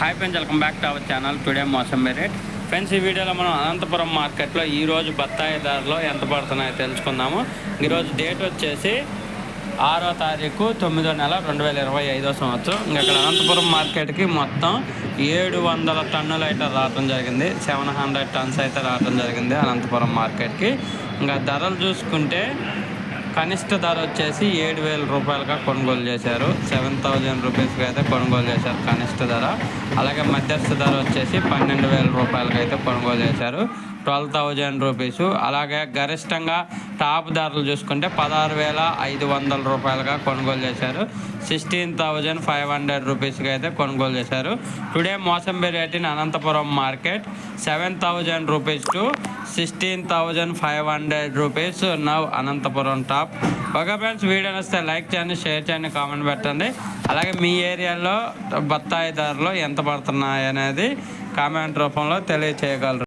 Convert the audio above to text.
Hi friends, welcome back to our channel. Today mosambi rate. Friends, ఈ వీడియోలో మనం అనంతపురం మార్కెట్లో ఈరోజు బత్తాయి ధరలు ఎంత పడుతున్నాయో తెలుసుకుందాము. ఈరోజు డేట్ వచ్చేసి 6వ తారీఖు 9వ నెల 2025 సంవత్సరం. ఇంకా ఇక్కడ అనంతపురం మార్కెట్కి మొత్తం 700 టన్నులు అయితే రావడం జరిగింది. 700 టన్స్ అయితే రావడం జరిగింది అనంతపురం మార్కెట్కి. ఇంకా ధరలు చూసుకుంటే కనిష్ట ధర వచ్చేసి 7,000 రూపాయలుగా కొనుగోలు చేశారు. 7,000 రూపీస్కి అయితే కొనుగోలు చేశారు కనిష్ట ధర. అలాగే మధ్యస్థ ధర వచ్చేసి 12,000 రూపాయలకి అయితే కొనుగోలు చేశారు, 12,000 రూపీసు. అలాగే గరిష్టంగా టాప్ ధరలు చూసుకుంటే 16,500 రూపాయలుగా కొనుగోలు చేశారు, 16,500 రూపీస్కి అయితే కొనుగోలు చేశారు. Today mosambi rate in Anantapuram market 7,000 rupees to 16,500 rupees now Anantapuram top. Okay friends, video వస్తే లైక్ చేయండి, షేర్ చేయండి, కామెంట్ పెట్టండి. అలాగే మీ ఏరియాలో బత్తాయి ధరలు ఎంత పడుతున్నాయి అనేది కామెంట్ రూపంలో తెలియచేయగలరు.